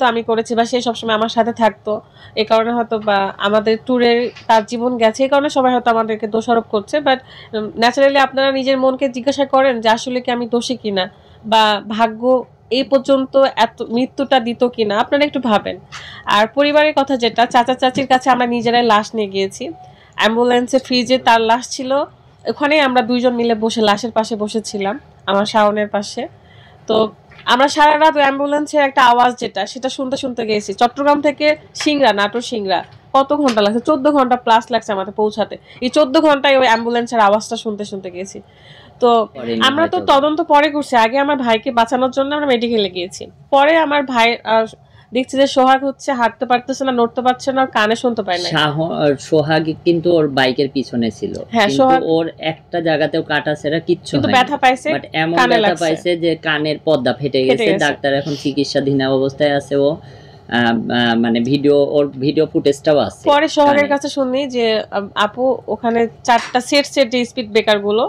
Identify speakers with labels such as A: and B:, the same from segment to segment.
A: তো আমি করেছি বা সে সবসময় আমার সাথে থাকতো, এই কারণে হয়তো বা আমাদের ট্যুরে তার জীবন গেছে, এই কারণে সবাই হয়তো আমাদেরকে দোষারোপ করছে। বাট ন্যাচারালি আপনারা নিজের মনকে জিজ্ঞাসা করেন যে আসলে কি আমি দোষী কিনা, বা ভাগ্য এই পর্যন্ত এত মৃত্যুটা দিত কিনা, আপনারা একটু ভাবেন। আর পরিবারের কথা যেটা, চাচা চাচির কাছে আমরা নিজেরাই লাশ নিয়ে গিয়েছি। অ্যাম্বুলেন্সে ফ্রিজে তার লাশ ছিল, ওখানেই আমরা দুইজন মিলে বসে লাশের পাশে বসেছিলাম, আমার শাওনের পাশে। তো আমরা সারা রাত ওই অ্যাম্বুলেন্সের একটা আওয়াজ যেটা, সেটা শুনতে শুনতে গেছি। চট্টগ্রাম থেকে সিংড়া, নাটোর সিংড়া কত ঘন্টা লাগছে, 14 ঘন্টা প্লাস লাগছে আমাদের পৌঁছাতে। এই 14 ঘন্টায় ওই অ্যাম্বুলেন্সের আওয়াজটা শুনতে শুনতে গেছি। তো আমরা তো তদন্ত পরে করছি, আগে আমার ভাইকে বাঁচানোর জন্য আমরা মেডিকেলে গিয়েছি। পরে আমার ভাই দেখছি যে সোহাগ হচ্ছে হাঁটতে পারতেছে না, নড়তে পারছে না, কানে শুনতে পায় না।
B: সোহাগ কিন্তু ওর বাইকের পিছনে ছিল, কিন্তু ওর একটা জায়গাতেও কাটা ছেঁড়া কিচ্ছু হয়নি, ব্যথা পাইছে, বাট এমন ব্যথা পাইছে যে কানের পর্দা ফেটে গেছে। ডাক্তার এখন চিকিৎসাধীন অবস্থায় আছে। ও মানে ওর ভিডিও ফুটেজটাও আছে।
A: পরে সোহাগের কাছে শুনি যে আপু ওখানে 4টা সেট যে স্পিড ব্রেকার গুলো,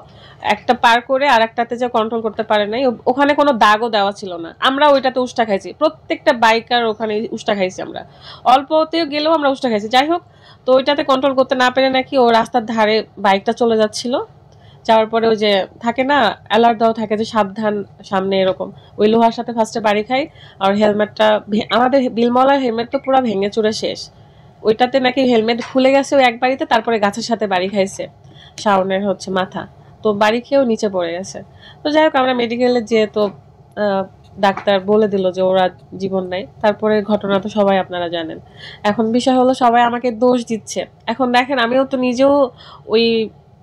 A: একটা পার করে আর একটাতে যে কন্ট্রোল করতে পারে নাই, ওখানে কোনো দাগও দেওয়া ছিল না। আমরা ওইটাতে উষ্টা খাইছি, প্রত্যেকটা বাইকার ওখানে উষ্টা খাইছি আমরা, অল্পতেও গেলেও আমরা উষ্টা খাইছি। যাই হোক, তো ওইটাতে কন্ট্রোল করতে না পেরে নাকি ও রাস্তার ধারে বাইকটা চলে যাচ্ছিল, যাওয়ার পরে ওই যে থাকে না অ্যালার্ট দেওয়া থাকে যে সাবধান সামনে, এরকম ওই লোহার সাথে ফার্স্টে বাড়ি খাই। আর হেলমেটটা, আমাদের বিলমলার হেলমেট তো পুরো ভেঙে চুরে শেষ, ওইটাতে নাকি হেলমেট খুলে গেছে ওই এক বাড়িতে, তারপরে গাছের সাথে বাড়ি খাইছে শাওনের হচ্ছে মাথা, তো বাড়ি খেয়েও নিচে পড়ে গেছে। তো যাই হোক, আমরা মেডিকেলে যেয়ে তো ডাক্তার বলে দিল যে ওরা জীবন নাই। তারপরে ঘটনা তো সবাই আপনারা জানেন। এখন বিষয় হলো সবাই আমাকে দোষ দিচ্ছে। এখন দেখেন, আমিও তো নিজেও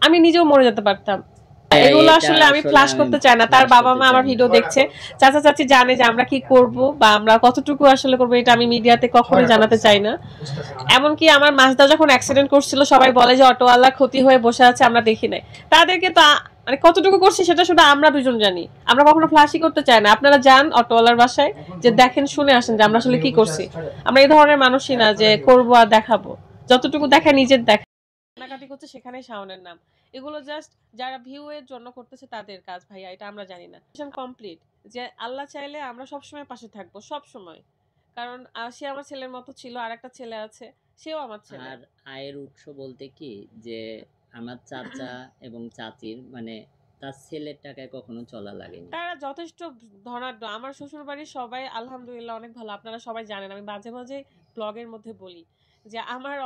A: আমি নিজেও মরে যেতে পারতাম। এগুলো আসলে আমি ফ্ল্যাশ করতে চাই না। তার বাবা মা আমার ভিডিও দেখছে, চাচা চাচি জানে যে আমরা কি করব বা আমরা কতটুকু আসলে করবো, এটা আমি মিডিয়াতে কখনোই জানাতে চাই না। এমনকি আমার মাজদা যখন অ্যাক্সিডেন্ট করছিল, সবাই বলে যে অটোওয়ালা ক্ষতি হয়ে বসে আছে, আমরা দেখি নাই। তাদেরকে তো মানে কতটুকু করছি সেটা শুধু আমরা দুজন জানি। আমরা কখনো ফ্ল্যাশই করতে চাই না। আপনারা যান অটোওয়ালার বাসায়, যে দেখেন শুনে আসেন যে আমরা আসলে কি করছি। আমরা এই ধরনের মানুষই না যে করবো আর দেখাবো। যতটুকু দেখায় নিজের দেখা, কাটাকাটি করছে সেখানেই শাওনের নাম। এগুলো জাস্ট যারা ভিউ এর জন্য করতেছে তাদের কাজ ভাইয়া, এটা আমরা জানি না। কমপ্লিট যে আল্লাহ চাইলে আমরা সবসময় পাশে থাকবো, সব সময়। কারণ সে আমার ছেলের মতো ছিল, আর একটা ছেলে আছে, সেও আমার ছেলে।
B: আর আয়ের উৎস বলতে কি, যে আমার চাচা এবং চাচির মানে তার ছেলের টাকায় কখনো চলা লাগেনি,
A: তারা যথেষ্ট ধনাঢ্য। আমার শ্বশুর বাড়ির সবাই আলহামদুলিল্লাহ অনেক ভালো, আপনারা সবাই জানেন। আমি মাঝে মাঝে ব্লগের মধ্যে বলি যে আমার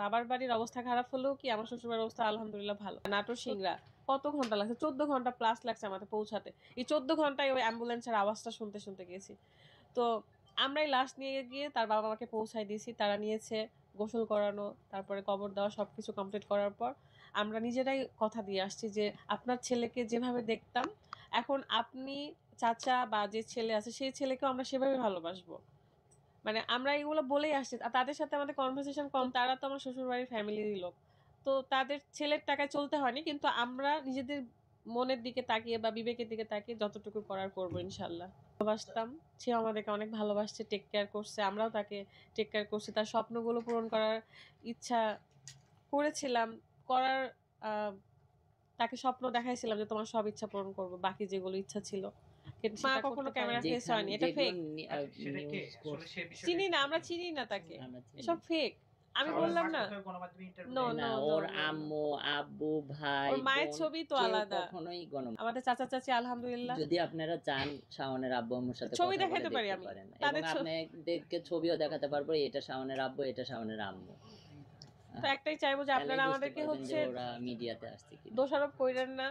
A: বাবার বাড়ির অবস্থা খারাপ হলেও কি আমার শ্বশুর বাড়ির অবস্থা আলহামদুলিল্লাহ ভালো। নাটোর সিংড়া কত ঘন্টা লাগছে, 14 ঘন্টা প্লাস লাগছে আমাদের পৌঁছাতে। এই 14 ঘন্টায় ওই অ্যাম্বুলেন্সের আওয়াজটা শুনতে শুনতে গেছি। তো আমরাই লাশ নিয়ে গিয়ে তার বাবা মাকে পৌঁছায় দিয়েছি, তারা নিয়েছে। গোসল করানো, তারপরে কবর দেওয়া, সবকিছু কমপ্লিট করার পর আমরা নিজেরাই কথা দিয়ে আসছি যে আপনার ছেলেকে যেভাবে দেখতাম, এখন আপনি চাচা বা যে ছেলে আছে সেই ছেলেকেও আমরা সেভাবে ভালোবাসবো। মানে আমরা এগুলো বলেই আসছি। তাদের সাথে আমাদের কনভারসেশন কম, তারা তো আমার শ্বশুর বাড়ির ফ্যামিলিরই লোক। তো তাদের ছেলের টাকায় চলতে হয়নি, কিন্তু আমরা নিজেদের মনের দিকে তাকিয়ে বা বিবেকের দিকে তাকিয়ে যতটুকু করার করবো ইনশাল্লাহ। ভালোবাসতাম, সে আমাদেরকে অনেক ভালোবাসছে, টেক কেয়ার করছে, আমরাও তাকে টেক কেয়ার করছি। তার স্বপ্নগুলো পূরণ করার ইচ্ছা করেছিলাম, করার তাকে স্বপ্ন দেখাইছিলাম যে তোমার সব ইচ্ছা পূরণ করবো, বাকি যেগুলো ইচ্ছা ছিল। মা কখনো ক্যামেরা ফেস হয়নি, এটা ফেক। চিনি না, আমরা চিনি না তাকে, এসব ফেক। আমি বললাম না, নো নো,
B: ওর আম্মু আব্বু ভাই
A: ওর মায়ের ছবি তো আলাদা।
B: কখনোই
A: আমাদের চাচা চাচি আলহামদুলিল্লাহ।
B: যদি আপনারা চান শাওনের আব্বু আম্মুর সাথে
A: ছবি দেখাতে পারি আমি,
B: এবং আপনাদেরকে ছবিও দেখাতে পারবো, এটা শাওনের আব্বু, এটা শাওনের আম্মু।
A: তো একটাই চাইবো যে আপনারা আমাদেরকে হচ্ছে
B: ওরা মিডিয়াতে আসছে
A: দোষারোপ কইরেন না।